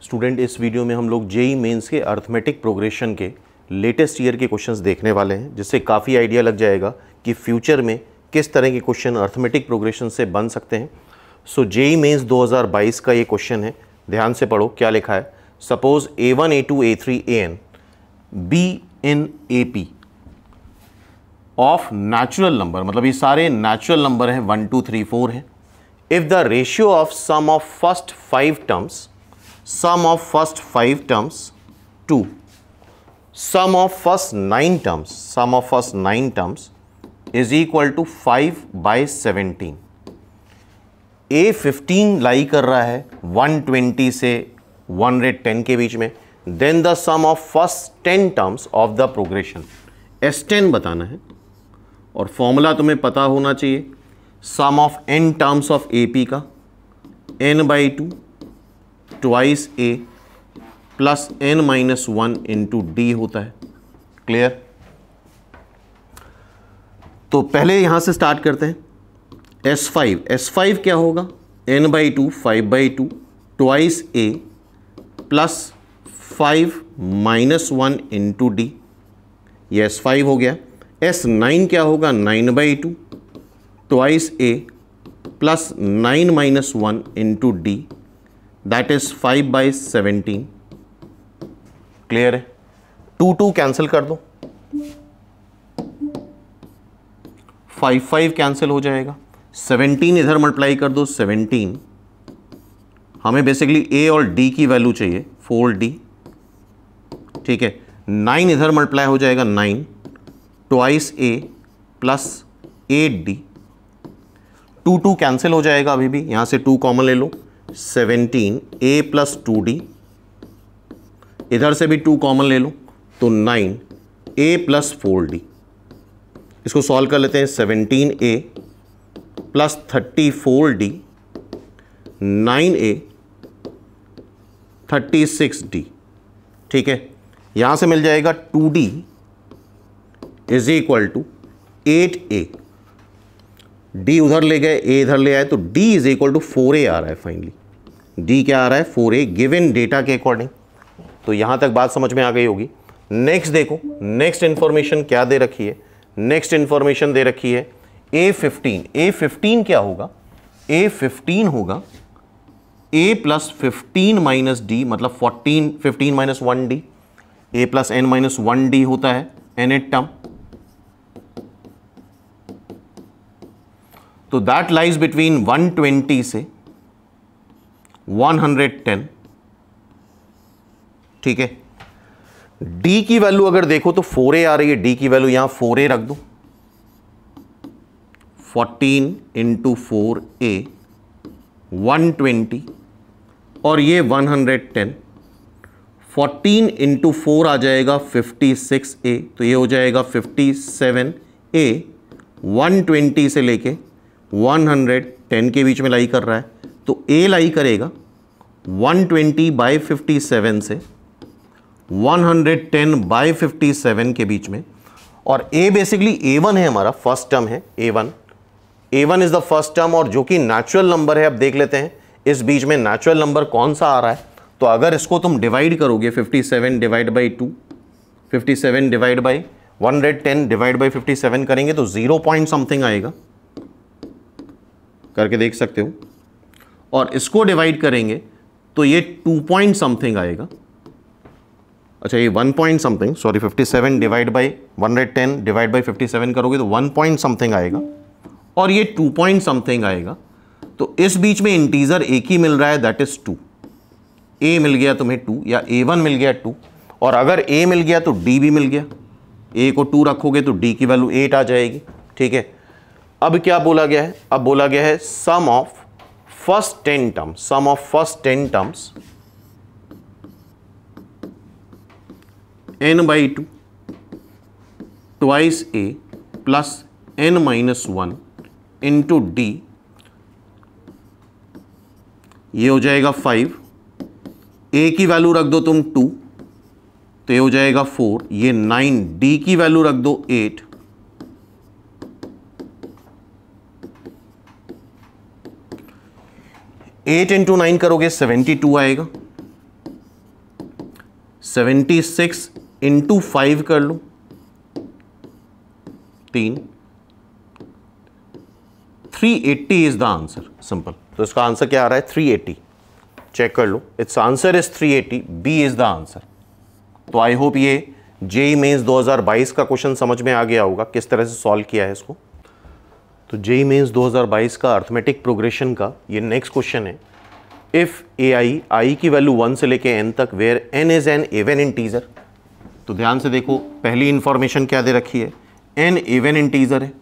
Student, इस video में हम लोग जेईई मेंस के अर्थमेटिक प्रोग्रेशन के लेटेस्ट ईयर के क्वेश्चंस देखने वाले हैं, जिससे काफ़ी आइडिया लग जाएगा कि फ्यूचर में किस तरह के क्वेश्चन अर्थमेटिक प्रोग्रेशन से बन सकते हैं। सो जेईई मेंस 2022 का ये क्वेश्चन है, ध्यान से पढ़ो क्या लिखा है। Suppose A1 A2 A3 AN be in AP of natural number, मतलब ये सारे नेचुरल नंबर हैं, 1 2 3 4 हैं। If the ratio of sum of first 5 terms to sum of first 9 terms is equal to 5/17। A15 lie कर रहा है 120 से 110 के बीच में। Then the sum of first 10 terms of the progression, S10 बताना है और फॉर्मूला तुम्हें पता होना चाहिए। Sum of n terms of AP का n/2 twice A plus n-1 into D होता है। क्लियर? तो पहले यहां से स्टार्ट करते हैं। S5 क्या होगा? n/2 5/2 twice A plus 5-1 into D, ये S5 हो गया। S9 क्या होगा? 9/2 twice A plus 9-1 into D, that is 5/17। Clear है? 2 कैंसिल कर दो, 5 कैंसिल हो जाएगा। 17 इधर मल्टीप्लाई कर दो, 17। हमें बेसिकली A और D की वैल्यू चाहिए, 4D। ठीक है, 9 इधर मल्टीप्लाई हो जाएगा, 9 twice A plus 8D। 2 cancel हो जाएगा, अभी भी यहां से 2 कॉमन ले लो, 17 A प्लस 2D। इधर से भी 2 कॉमन ले लो तो 9 A प्लस 4D। इसको सॉल्व कर लेते हैं। 17A plus 34D, 9A 36D। ठीक है, यहां से मिल जाएगा 2D is equal to 8A। D उधर ले गए, A इधर ले आए, तो D is equal to 4A आ रहा है। फाइनली D क्या आ रहा है? 4A गिवन डेटा के अकॉर्डिंग। तो यहां तक बात समझ में आ गई होगी। नेक्स्ट देखो, नेक्स्ट इंफॉर्मेशन क्या दे रखी है। नेक्स्ट इंफॉर्मेशन दे रखी है A15 क्या होगा? A15 होगा A प्लस 15 माइनस D, मतलब 15 minus 1D। A plus n-1D होता है nth टर्म। तो दैट लाइज बिटवीन 120 से 110। ठीक है, D की वैल्यू अगर देखो तो 4A आ रही है। D की वैल्यू यहां 4A रख दो, 14 इंटू 4A 120 और ये 110। 14 इंटू 4 आ जाएगा 56A, तो ये हो जाएगा 57A। 120 से लेके 110 के बीच में लाई कर रहा है, तो A लाई करेगा 120/57 से 110/57 के बीच में। और A बेसिकली A1 है, हमारा फर्स्ट टर्म है A1 is the first term, और जो कि नेचुरल नंबर है। अब देख लेते हैं इस बीच में नेचुरल नंबर कौन सा आ रहा है। तो अगर इसको तुम डिवाइड करोगे 57 divide by 2, 57 divide by 110 divide by 57 करेंगे तो 0 पॉइंट समथिंग आएगा, करके देख सकते हो। और इसको डिवाइड करेंगे तो ये 2 पॉइंट समथिंग आएगा। अच्छा, ये 1 point something, sorry, 57 divide by 110 divide by 57 करोगे तो 1 पॉइंट समथिंग आएगा, और ये 2 पॉइंट समथिंग आएगा। तो इस बीच में इंटीजर एक ही मिल रहा है, दैट इज 2। A मिल गया तुम्हें 2, या A1 मिल गया 2, और अगर A मिल गया तो D भी मिल गया। A को 2 रखोगे तो D की वैल्यू 8 आ जाएगी। ठीक है, अब क्या बोला गया है? अब बोला गया है sum of first 10 terms n/2 twice A plus n-1 into D, ये हो जाएगा 5। A की वैल्यू रख दो तुम 2, तो ये हो जाएगा 4। ये 9, D की वैल्यू रख दो 8, 8 इंटू 9 करोगे 72 आएगा। 76 इंटू 5 कर लो, 3, 380 इज द आंसर। सिंपल। तो इसका आंसर क्या आ रहा है? 380। चेक कर लो, it's answer is 380, B is the answer. तो आई होप ये जेईई मेंस 2022 का क्वेश्चन समझ में आ गया होगा, किस तरह से सॉल्व किया है इसको। तो जेईई मेंस 2022 का अर्थमेटिक प्रोग्रेशन का ये नेक्स्ट क्वेश्चन है। इफ आई की वैल्यू 1 से लेके n तक, where n is an even integer. तो ध्यान से देखो, पहली इंफॉर्मेशन क्या दे रखी है? n इवन इंटीजर है,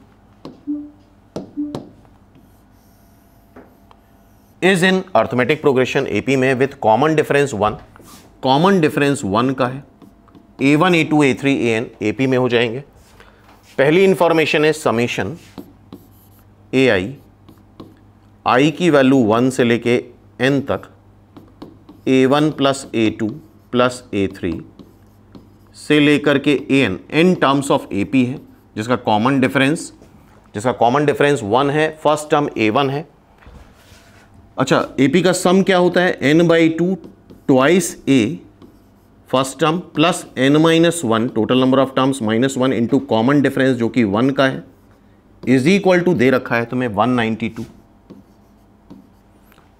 is in arithmetic progression AP में with common difference 1। Common difference 1 का है, a1 a2 a3 an AP में हो जाएंगे। पहली इंफॉर्मेशन है समेशन आई की वैल्यू 1 से लेके n तक a1 plus a2 plus a3 से लेकर के n टर्म्स ऑफ एपी है, जिसका कॉमन डिफरेंस 1 है। फर्स्ट टर्म a1 है। अच्छा, एपी का सम क्या होता है? n/2 twice a first term plus n-1 total number of terms -1 into common difference जो कि 1 का है, इज इक्वल टू दे रखा है तुम्हें 192।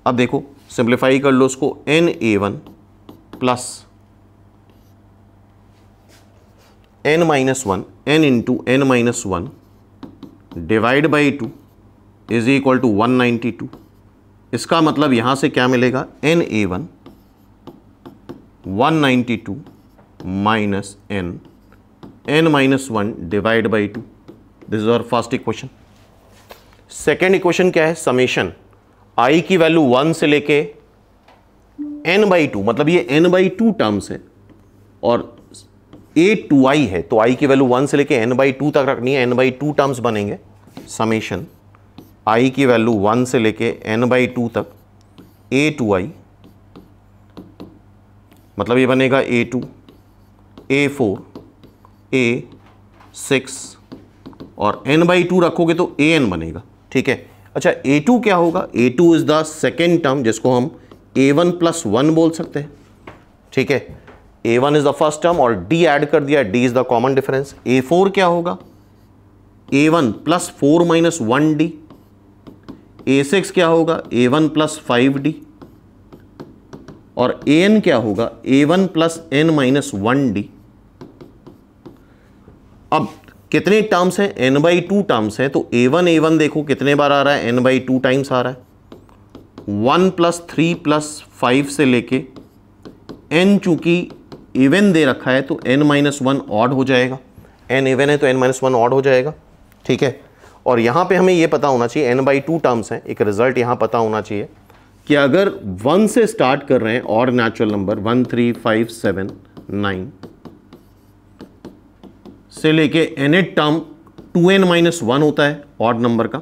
अब देखो, सिंप्लीफाई कर लो उसको, na1 plus n-1 n into n-1 divide by 2 is equal to 192। इसका मतलब यहां से क्या मिलेगा? na1 192 minus n-1 divide by 2। This is our first equation. Second equation क्या है? समेशन आई की वैल्यू 1 से लेके n/2, मतलब ये n/2 टर्म्स है और a2i है, तो i की वैल्यू 1 से लेके n/2 तक रखनी है, n/2 टर्म्स बनेंगे। समेशन i की वैल्यू 1 से लेके n/2 तक a2i, मतलब ये बनेगा a2 a4 a6 और n/2 रखोगे तो an बनेगा। ठीक है। अच्छा, a2 क्या होगा? a2 is the second term, जिसको हम a1 प्लस 1 बोल सकते हैं। ठीक है। a1 is the first term और d ऐड कर दिया, d is the common difference. a4 क्या होगा? a1 plus 4 minus 1d। a6 क्या होगा? a1 plus 5d। और an क्या होगा? a1 plus n-1d। अब कितने टर्म्स हैं? n/2 टर्म्स हैं, तो a1 देखो कितने बार आ रहा है? n/2 टाइम्स आ रहा है। 1 प्लस 3 प्लस 5 से लेके n चूंकि इवन दे रखा है तो n-1 ऑड हो जाएगा। n इवन है तो n-1 ऑड हो जाएगा। ठीक है। और यहां पे हमें यह पता होना चाहिए, n/2 टर्म्स हैं, एक रिजल्ट यहां पता होना चाहिए कि अगर 1 से स्टार्ट कर रहे हैं ऑड नेचुरल नंबर 1 3 5 7 9 से लेके nth टर्म 2n-1 होता है ऑड नंबर का,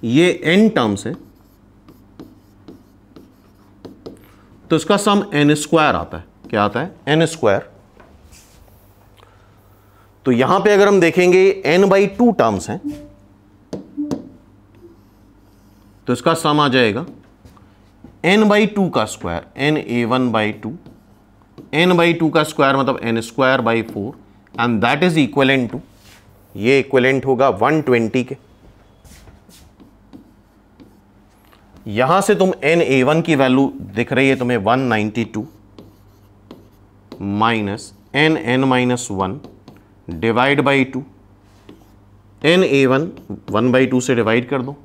ये n टर्म्स है, तो इसका सम n² आता है। क्या आता है? n²। तो यहां पे अगर हम देखेंगे n/2 टर्म्स हैं, तो इसका सम आ जाएगा n/2 का स्क्वायर, na1/2, n/2 का स्क्वायर मतलब n²/4 and that is equivalent to, ये इक्विवेलेंट होगा 120 के। यहां से तुम na1 की वैल्यू दिख रही है तुम्हें 192 minus n-1 divide by 2, na1 1/2 से डिवाइड कर दो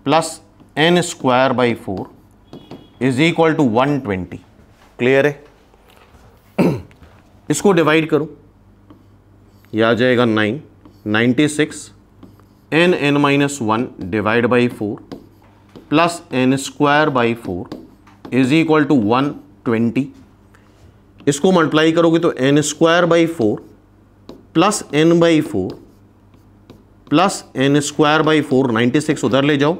plus n²/4 is equal to 120। Clear है? इसको डिवाइड करो, यह आ जाएगा 96 n-1 divide by 4 plus n²/4 is equal to 120। इसको मल्टीप्लाई करोगे तो n²/4 plus n/4 plus n²/4, 96 उधर ले जाओ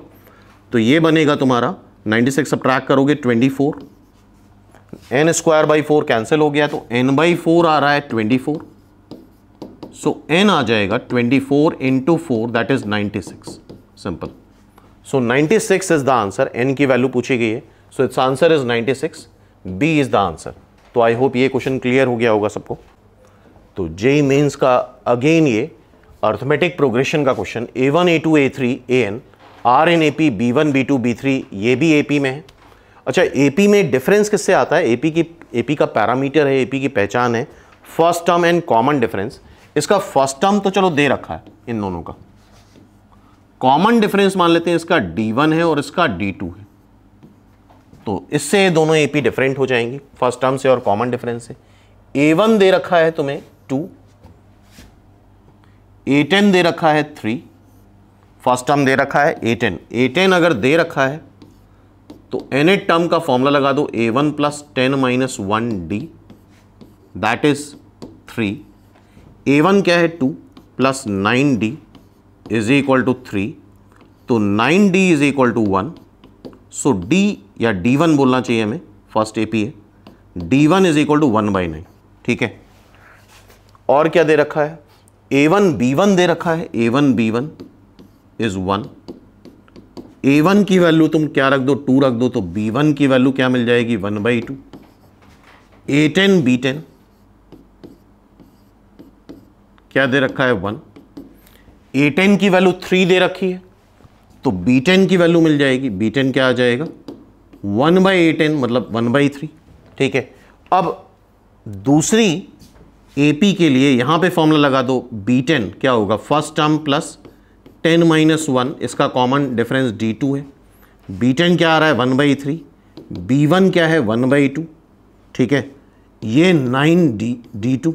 तो ये बनेगा तुम्हारा 96 सब्ट्रैक्ट करोगे 24, n²/4 कैंसिल हो गया तो n/4 आ रहा है 24, सो n आ जाएगा 24 into 4 that is 96। Simple. So 96 is the answer. n की वैल्यू पूछी गई है, so it's answer is 96, B is the answer. तो आई होप ये क्वेश्चन क्लियर हो गया होगा सबको। तो जेईई मेंस का अगेन ये अर्थमेटिक प्रोग्रेशन का question, A1 A2 A3 AN are in AP B1 B2 B3 ये भी AP में है। अच्छा, AP में डिफरेंस किससे आता है? AP का पैरामीटर है, AP की पहचान है first term and common difference. इसका फर्स्ट टर्म तो चलो दे रखा है इन दोनों का, कॉमन डिफरेंस मान लेते हैं इसका D1 है और इसका D2 है, तो इससे ये दोनों AP डिफरेंट हो जाएंगी फर्स्ट टर्म से और कॉमन डिफरेंस से। A1 दे रखा है तुम्हें 2, A10 दे रखा है 3, फर्स्ट टर्म दे रखा है A10 अगर दे रखा है तो nth टर्म का फॉर्मूला लगा दो, A1 plus 10 minus 1D that is 3। A1 क्या है 2 plus 9D is equal to 3, तो 9D is equal to 1। So D या D1 बोलना चाहिए हमें, फर्स्ट AP है, D1 इज इक्वल टू 1/9। ठीक है, और क्या दे रखा है? A1 B1 दे रखा है, A1 B1 इज 1। A1 की वैल्यू तुम क्या रख दो? 2 रख दो, तो B1 की वैल्यू क्या मिल जाएगी? 1/2। A10 B10 क्या दे रखा है? 1। A10 की वैल्यू 3 दे रखी है, तो B10 की वैल्यू मिल जाएगी, B10 क्या आ जाएगा? 1/10 मतलब 1/3। ठीक है, अब दूसरी AP के लिए यहां पे फॉर्मूला लगा दो, B10 क्या होगा? फर्स्ट टर्म प्लस 10 माइनस 1, इसका कॉमन डिफरेंस D2 है। B10 क्या आ रहा है? 1/3। B1 क्या है? 1/2। ठीक है, ये 9D2,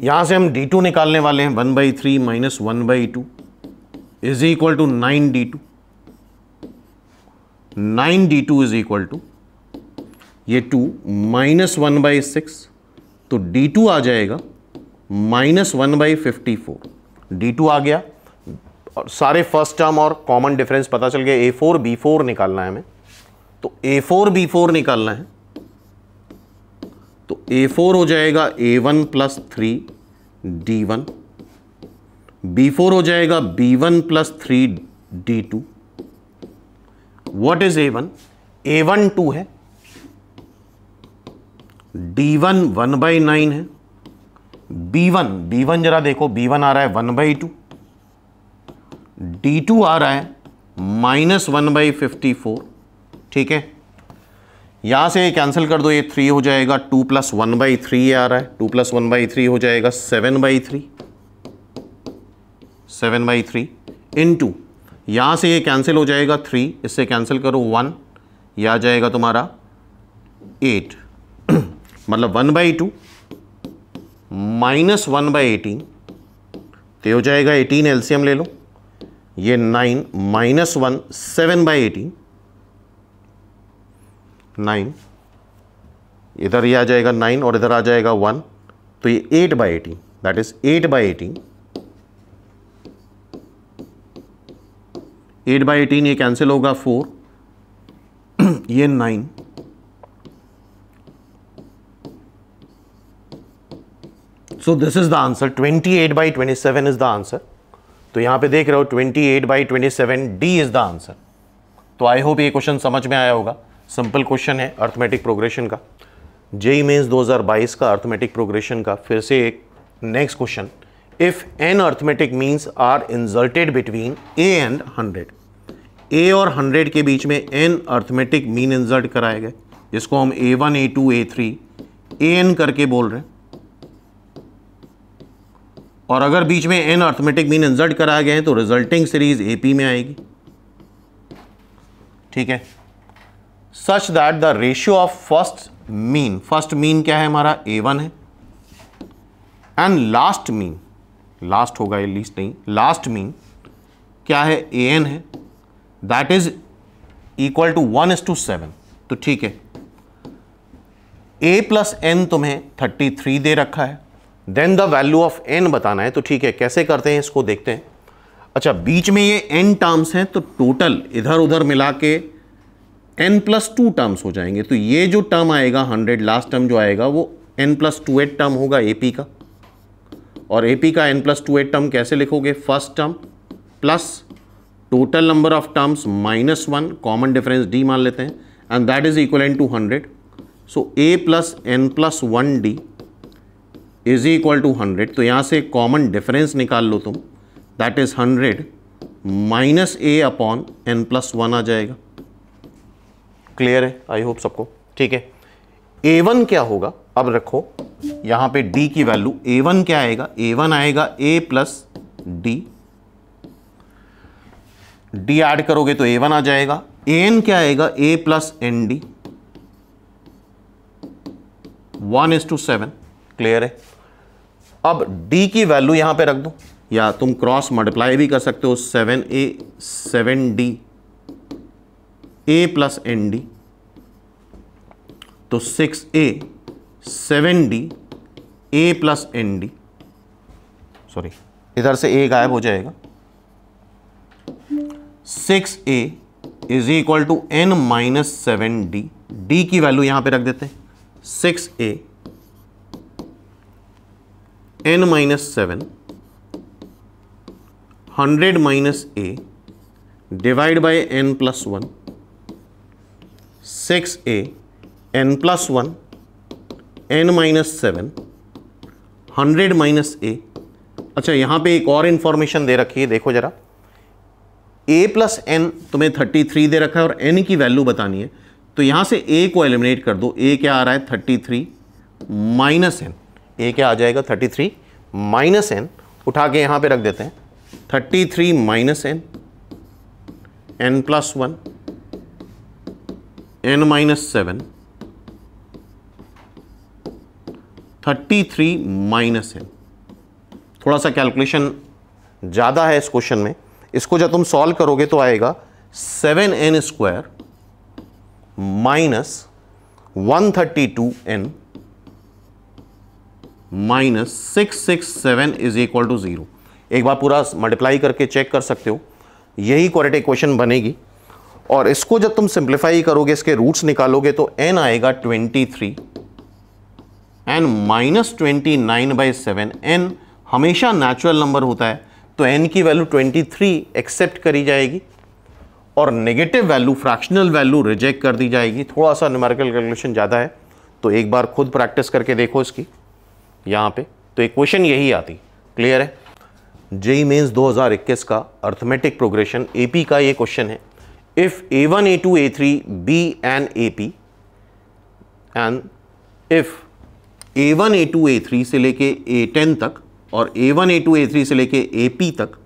यहां से हम D2 निकालने वाले हैं, 1/3 minus 1/2 is equal to 9D2। 9D2 is equal to ये 2 माइनस 1/6, तो D2 आ जाएगा माइनस 1/54। D2 आ गया और सारे फर्स्ट टर्म और कॉमन डिफरेंस पता चल गया। A4 B4 निकालना है हमें, तो A4 B4 निकालना है, तो A4 हो जाएगा A1 प्लस 3 D1, B4 हो जाएगा B1 plus 3 D2। What is A1? A1 2 है, D1 1/9 है, B1 जरा देखो, B1 आ रहा है 1/2, D2 आ रहा है माइनस 1/54। ठीक है, यहां से कैंसिल कर दो, ये 3 हो जाएगा, 2 प्लस 1/3 आ रहा है, 2 प्लस 1/3 हो जाएगा 7/3 इनटू, यहां से ये कैंसिल हो जाएगा 3, इससे कैंसिल करो 1, यह आ जाएगा तुम्हारा 8 मतलब 1/2 माइनस 1/18, तो हो जाएगा 18, एलसीएम ले लो, ये 9 माइनस 1 7/18, 9 इधर ये आ जाएगा 9 और इधर आ जाएगा 1, तो ये 8/18 दैट इज 8/18। 8/18 ये कैंसिल होगा 4, ये 9, so this is the answer. 28/27 is the answer. तो यहां पे देख रहे हो 28/27 D इज द आंसर। तो आई होप ये क्वेश्चन समझ में आया होगा। सिंपल क्वेश्चन है अर्थमेटिक प्रोग्रेशन का, जेईई मेंस 2022 का अर्थमेटिक प्रोग्रेशन का। फिर से एक next question, if n arithmetic means are inserted between a and 100, a और 100 के बीच में n अर्थमेटिक मीन इंसर्ट कराए गए, जिसको हम A1 A2 A3 an करके बोल रहे हैं, और अगर बीच में n अर्थमेटिक मीन इंसर्ट कराए गए हैं तो रिजल्टिंग सीरीज AP में आएगी। ठीक है, such that the ratio of first mean क्या है हमारा? A1 है, एंड लास्ट मीन, लास्ट होगा ये लीस्ट नहीं, लास्ट मीन क्या है? AN है, दैट इज इक्वल टू 1:7। तो ठीक है, A प्लस n तुम्हें 33 दे रखा है, then the value of n बताना है। तो ठीक है, कैसे करते हैं इसको देखते हैं। अच्छा, बीच में ये n टर्म्स हैं, तो टोटल इधर उधर मिला के n+2 टर्म्स हो जाएंगे। तो ये जो टर्म आएगा 100, लास्ट टर्म जो आएगा वो n+28 टर्म होगा AP का, और AP का n+28 टर्म कैसे लिखोगे? First term plus total number of terms -1, common difference D मान लेते हैं, and that is equal to 100। So a plus n plus 1d is equal to 100। तो यहाँ से कॉमन डिफरेंस निकाल लो तुम, that is 100 minus a upon n plus 1 आ जाएगा। क्लियर है? आई होप सबको ठीक है। a1 क्या होगा, अब रखो यहाँ पे d की वैल्यू, a1 क्या आएगा, a1 आएगा a plus d, d add करोगे तो a1 आ जाएगा। an क्या आएगा, a plus n d, 1:7। Clear है? अब d की वैल्यू यहां पे रख दो, या तुम क्रॉस मल्टीप्लाई भी कर सकते हो, 7a 7d a plus n D, तो 6a 7d a plus n d, sorry इधर से a गायब हो जाएगा। 6a is equal to n minus 7d, d की वैल्यू यहां पे रख देते हैं, 6a n minus 7 100 minus a divide by n plus 1, 6a n plus 1 n minus 7 100 minus a। अच्छा यहां पे एक और इंफॉर्मेशन दे रखी है, देखो जरा, a प्लस एन तुम्हें 33 दे रखा है और n की वैल्यू बतानी है, तो यहां से a को एलिमिनेट कर दो। a क्या आ रहा है, 33 माइनस n, a क्या आ जाएगा 33 माइनस n, उठा के यहां पे रख देते हैं, 33 minus n, n plus 1 n minus 7 33 minus n। थोड़ा सा कैलकुलेशन ज़्यादा है इस क्वेश्चन में, इसको जब तुम सॉल्व करोगे तो आएगा 7n square minus 132n minus 667 is equal to 0। एक बार पूरा मल्टीप्लाई करके चेक कर सकते हो, यही क्वाड्रेटिक इक्वेशन बनेगी। और इसको जब तुम सिंप्लीफाई करोगे, इसके रूट्स निकालोगे, तो n आएगा 23 n माइनस 29/7। n हमेशा नेचुरल नंबर होता है, तो n की वैल्यू 23 एक्सेप्ट करी जाएगी और negative value, fractional value reject कर दी जाएगी। थोड़ा सा न्यूमेरिकल कैलकुलेशन ज़्यादा है, तो एक बार खुद प्रैक्टिस करके देखो इसकी यहाँ पे, तो इक्वेशन यही आती। क्लियर है? जेईई मेंस 2021 का अर्थमेटिक प्रोग्रेशन एपी का ये क्वेश्चन है। If a1 a2 a3 be an AP and if a1 a2 a3 से लेके a10 तक और a1 a2 a3 से लेके AP तक,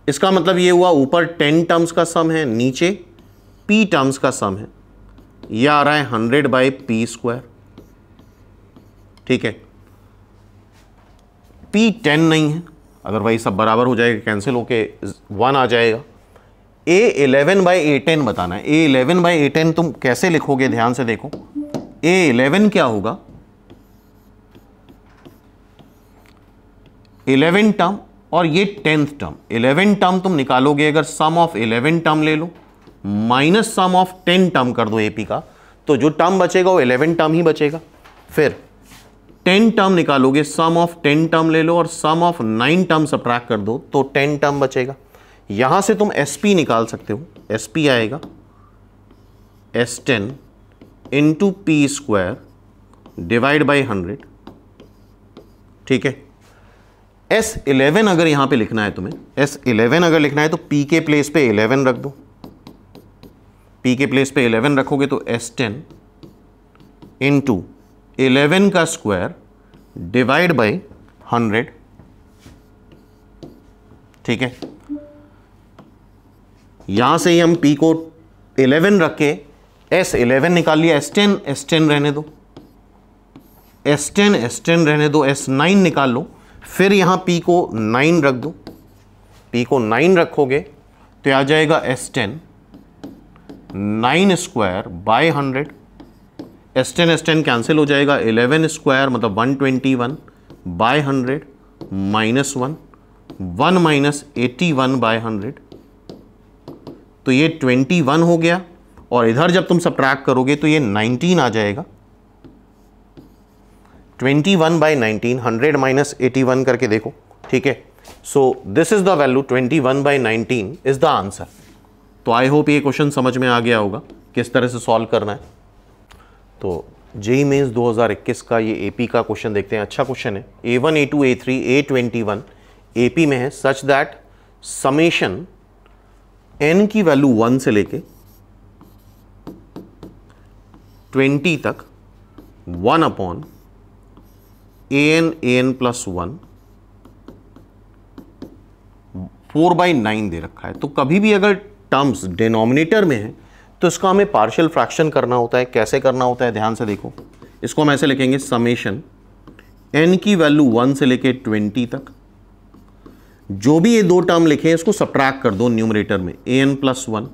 इसका मतलब ये हुआ ऊपर 10 टर्म्स का सम है, नीचे p टर्म्स का सम है। यह आ रहा है 100/p²। ठीक है, p 10 नहीं है, अदरवाइज सब बराबर हो जाएगा, कैंसिल होके 1 आ जाएगा। a 11/a10 बताना है। a 11/a10 तुम कैसे लिखोगे, ध्यान से देखो। a 11 क्या होगा, 11 टर्म और ये 10th टर्म। 11 टर्म तुम निकालोगे, अगर सम ऑफ 11 टर्म ले लो माइनस सम ऑफ 10 टर्म कर दो एपी का, तो जो टर्म बचेगा वो 11 टर्म ही बचेगा। फिर 10 टर्म निकालोगे, सम ऑफ 10 टर्म ले लो और सम ऑफ 9 टर्म सब्ट्रैक्ट कर दो, तो 10 टर्म बचेगा। यहां से तुम SP निकाल सकते हो, SP आएगा S10 into p² divide by 100। ठीक है, S11 अगर यहां पे लिखना है तुम्हें, S11 अगर लिखना है तो p के प्लेस पे 11 रख दो। p के प्लेस पे 11 रखोगे तो S10 इंटू 11 का स्क्वायर डिवाइड बाई 100। ठीक है, यहां से ही हम p को 11 रख के S11 निकाल लिया, S10 रहने दो, S10 रहने दो, S9 निकाल लो, फिर यहां p को 9 रख दो। p को 9 रखोगे तो आ जाएगा S10 9 square by 100। S10 cancel हो जाएगा, 11 स्क्वायर मतलब 121 बाय 100 माइनस 1 माइनस 81 बाय 100, तो ये 21 हो गया। और इधर जब तुम सब्ट्रैक्ट करोगे तो ये 19 आ जाएगा। 21/19, 100 माइनस 81 करके देखो। ठीक है, so this is the value, 21/19 is the answer. तो आई होप ये क्वेश्चन समझ में आ गया होगा किस तरह से सॉल्व करना है। तो जेईई मेंस 2021 का ये एपी का क्वेश्चन देखते हैं। अच्छा क्वेश्चन है। A1 A2 A3 A21 AP में है सच दैट समेशन n की वैल्यू 1 से लेके 20 तक 1 अपॉन an प्लस 1 4/9 दे रखा है। तो कभी भी अगर टर्म्स डिनोमिनेटर में है तो इसका हमें पार्शियल फ्रैक्शन करना होता है। कैसे करना होता है ध्यान से देखो। इसको हम ऐसे लिखेंगे समेशन n की वैल्यू 1 से लेके 20 तक, जो भी ये दो टर्म लिखे हैं इसको सब्ट्रैक्ट कर दो न्यूमरेटर में, an plus 1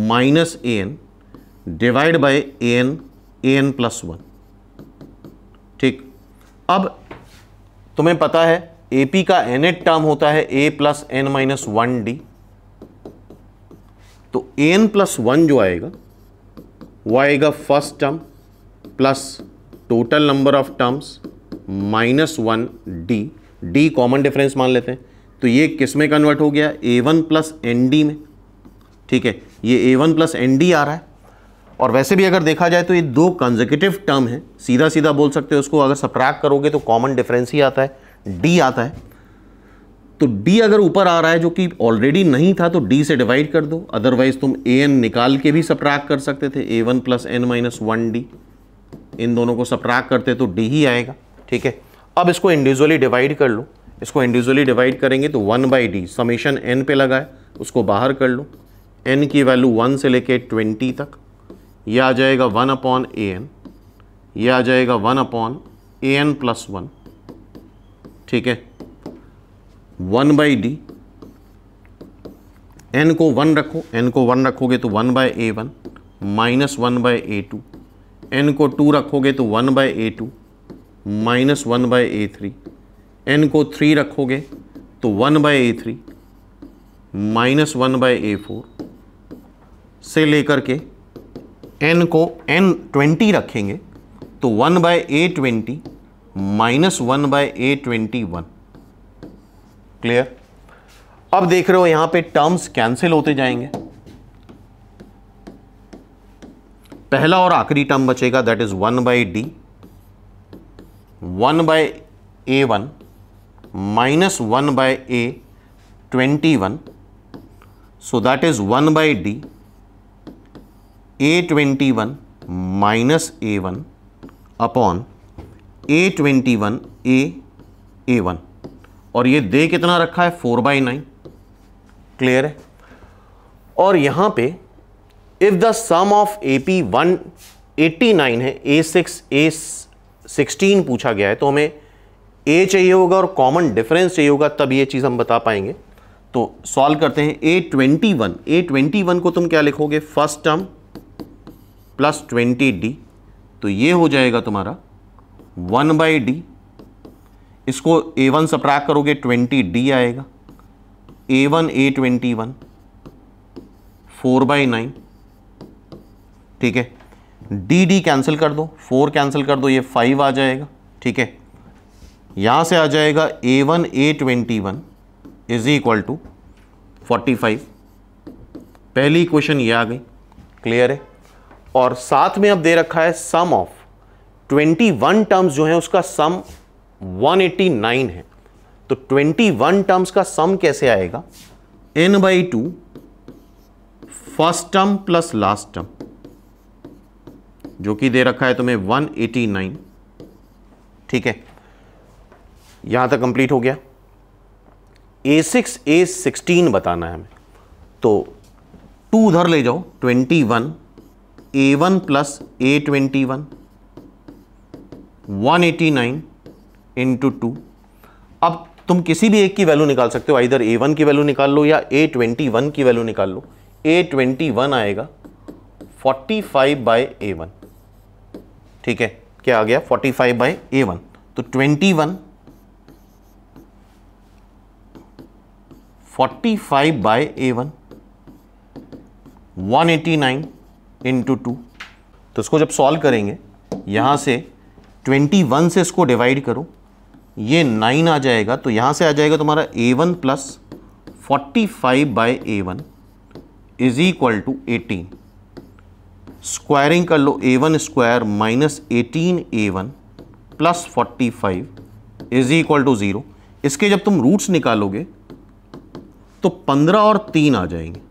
minus an divide by an plus 1। ठीक, अब तुम्हें पता है एपी का nth टर्म होता है a plus n minus 1d। तो an प्लस 1 जो आएगा वो आएगा first term plus total number of terms minus 1d, d common difference मान लेते हैं। तो ये किस में कन्वर्ट हो गया, a1 प्लस nd में। ठीक है, ये a1 प्लस nd आ रहा है। और वैसे भी अगर देखा जाए तो ये दो कंसेक्यूटिव टर्म है, सीधा सीधा बोल सकते हो उसको। अगर सब्ट्रैक्ट करोगे तो कॉमन डिफरेंस ही आता है, d आता है। तो d अगर ऊपर आ रहा है जो कि ऑलरेडी नहीं था तो d से डिवाइड कर दो, अदरवाइज तुम an निकाल के भी सब्ट्रैक्ट कर सकते थे, a1 plus n minus 1d। इन दोनों को सब्ट्रैक्ट करते तो d ही आएगा। ठीक है, अब इसको इंडिविजुअली डिवाइड कर लो। इसको इंडिविजुअली डिवाइड करेंगे तो 1/d समेशन n पे लगा है उसको बाहर कर लो, n की वैल्यू 1 से लेके 20 तक। यह आ जाएगा 1 अपॉन an, यह आ जाएगा 1 अपॉन an प्लस 1। ठीक है, 1/d, n को 1 रखो, n को 1 रखोगे तो 1/a1 माइनस 1/a2, n को 2 रखोगे तो 1/a2 माइनस 1/a3, n को 3 रखोगे तो 1/a3 माइनस 1/a4 से लेकर के n को n 20 रखेंगे तो 1/a20 माइनस 1/a21। क्लियर। अब देख रहे हो यहां पे टर्म्स कैंसिल होते जाएंगे। पहला और आखिरी टर्म बचेगा that is 1/d 1/a1 minus 1/a21, so that is 1/d a21 minus a1 upon a21 a1। और ये दे कितना रखा है 4/9। क्लियर है। और यहां पे if the sum of AP 189 है, A6 A16 पूछा गया है, तो हमें A चाहिए होगा और कॉमन डिफरेंस चाहिए होगा, तब ये चीज़ हम बता पाएंगे। तो सॉल्व करते हैं। A21 को तुम क्या लिखोगे, फर्स्ट टर्म प्लस 20d, तो ये हो जाएगा तुम्हारा 1/d। इसको A1 सब्ट्रैक्ट करोगे 20d आएगा, A1 A21 4/9। ठीक है, डी कैंसिल कर दो, 4 कैंसिल कर दो, ये 5 आ जाएगा। ठीक है, यहां से आ जाएगा A1 A21 is equal to 45। पहली इक्वेशन ये आ गई। क्लियर है। और साथ में अब दे रखा है सम ऑफ 21 टर्म्स जो है उसका सम 189 है। तो 21 टर्म्स का सम कैसे आएगा, n/2 first term plus last term, जो कि दे रखा है तुम्हें 189। ठीक है, यहां तक कंप्लीट हो गया। A6 A16 बताना है हमें, तो 2 उधर ले जाओ, 21 A1 प्लस A21 189 इंटू 2। अब तुम किसी भी एक की वैल्यू निकाल सकते हो, इधर A1 की वैल्यू निकाल लो या A21 की वैल्यू निकाल लो। A21 आएगा 45/A1। ठीक है, क्या आ गया 45/A1। तो 21 45/A1 189 इंटू 2। तो इसको जब सॉल्व करेंगे यहां से 21 से इसको डिवाइड करो, ये 9 आ जाएगा। तो यहां से आ जाएगा तुम्हारा A1 plus 45/A1 is equal to 18। Squaring कर लो, a1 square minus 18a1 plus 45 is equal to 0। इसके जब तुम रूट्स निकालोगे तो 15 और 3 आ जाएंगे।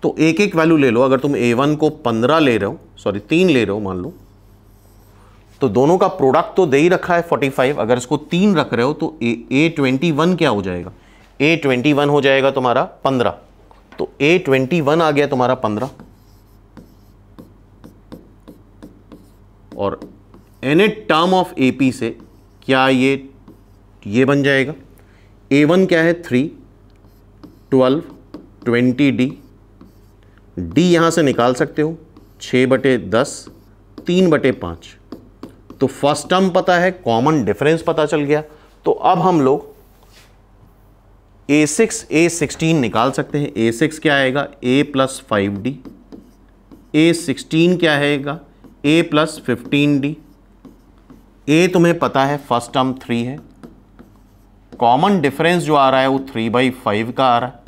तो एक एक वैल्यू ले लो। अगर तुम a1 को 15 ले रहे हो, सॉरी 3 ले रहे हो मान लो, तो दोनों का प्रोडक्ट तो दे ही रखा है 45। अगर इसको 3 रख रहे हो तो a21 क्या हो जाएगा? a21 हो जाएगा तुम्हारा 15। तो a21 आ गया तुम्हारा 15। और एनी टर्म ऑफ AP से क्या ये बन जाएगा? a1 क्या है? 3, 12, 20D। D यहां से निकाल सकते हो, 6/10, 3/5। तो फर्स्ट टर्म पता है, कॉमन डिफरेंस पता चल गया। तो अब हम लोग a6, a16 निकाल सकते हैं। a6 क्या आएगा? a + 5D। a16 क्या आएगा? a + 15D। a तुम्हें पता है फर्स्ट टर्म 3 है, कॉमन डिफरेंस जो आ रहा है वो 3/5 का आ रहा है।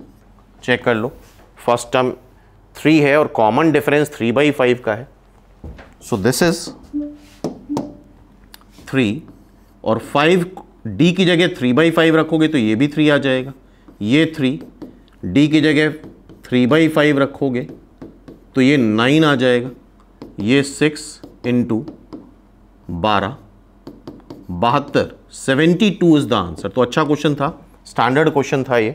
चेक कर लो, फर्स्ट टर्म 3 है और कॉमन डिफरेंस 3/5 का है। सो दिस इज 3 और 5D की जगह 3/5 रखोगे तो ये भी 3 आ जाएगा। ये 3 D की जगह 3/5 रखोगे तो ये 9 आ जाएगा। ये 6 × 12, 72, 72 इज द आंसर। तो अच्छा क्वेश्चन था, स्टैंडर्ड क्वेश्चन था ये।